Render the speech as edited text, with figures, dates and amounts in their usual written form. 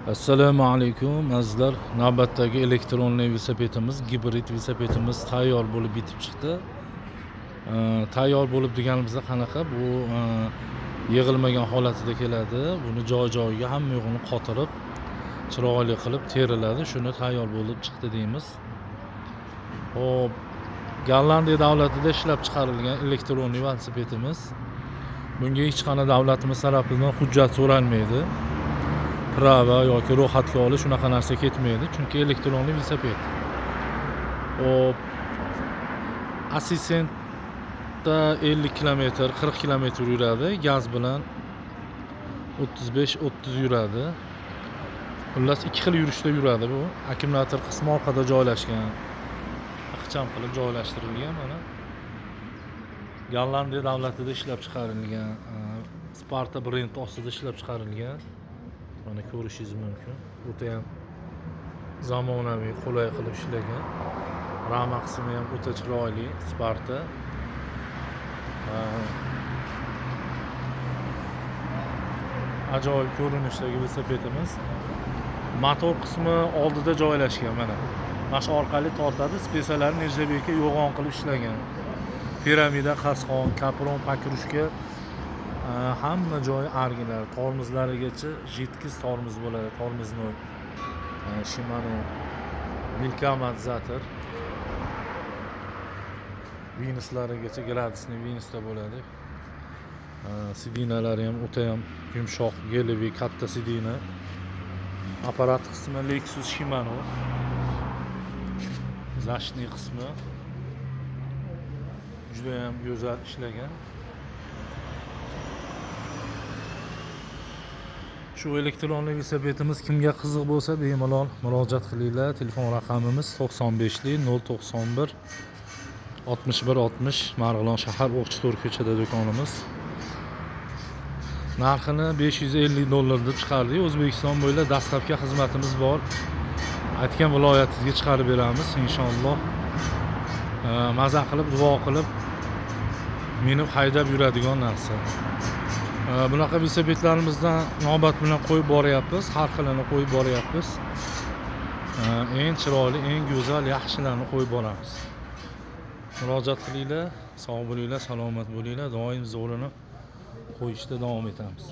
Assalomu alaykum azizlar. Navbatdagi elektronli velosipedimiz, gibrid velosipedimiz tayyor bo'lib bitib chiqdi. Tayyor bo'lib deganimizda qanaqa? Bu yig'ilmagan holatida keladi. Buni joy-joyiga hamma yo'g'ini qotirib, chiroyli qilib teriladi. Shuni tayyor bo'lib chiqdi deymiz. Hop, Gollandiya davlatida ishlab chiqarilgan elektronli velosipedimiz. Bunga hech qanday davlatimiz tarafidan hujjat so'ralmaydi. Prava yoki ro'yxatga olish shunaqa narsa ketmaydi, chunki elektronli velosiped. Hop, assistentda 50 km, 40 km yuradi, gaz bilan 35-30 yuradi. Xullas 2 xil yurishda yuradi bu. Akkumulyator qismi orqada joylashgan. Ixcham qilib joylashtirilgan mana. Gollandiya davlatida ishlab chiqarilgan, Sparta brend ostida ishlab chiqarilgan. Mana ko'rishingiz mumkin. O'ta ham zamonaviy, qulay qilib ishlagan. Rama qismi ham o'ta chiroyli, Sparta. Ajoyib ko'rinishdagi velosipedimiz. Motor qismi oldida joylashgan mana. Mana shu orqali tortadi, spesiyalari nержавейка yo'g'on qilib ishlangan. Piramida, qasqon, kapron, pakrushka hamma joyi original. Tormozlarigacha jitkiz tormoz bo'ladi. Tormozni Shimano Milkamatizator. Vinuslarigacha gradusli vinusda bo'ladi. Sidinalari ham o'ta ham yumshoq, gelevi katta sidina. Apparat qismi Lexus Shimano. Zashni qismi juda ham go'zal ishlagan. Shu elektronli velosipedimiz kimga qiziq bo'lsa, bemalol murojaat qilinglar. Telefon raqamimiz 95 091 61 60 Marg'ilon shahar O'qchito'r ko'chada do'konimiz. Narxini $550 deb chiqardik. O'zbekiston bo'ylab dastlabki xizmatimiz bor. Aytgan viloyatingizga chiqarib beramiz inshaalloh. Maza qilib, duo qilib minib haydab yuradigan narsa. Bunaqa velosipedlarimizdan navbat bilan qo'yib boryapmiz, har xilini qo'yib boryapmiz. Eng chiroyli, eng go'zal, yaxshilarni qo'yib boramiz. Murojaat qilinglar, sog' bo'linglar, salomat bo'linglar. Doim zo'rini qo'yishda davom etamiz.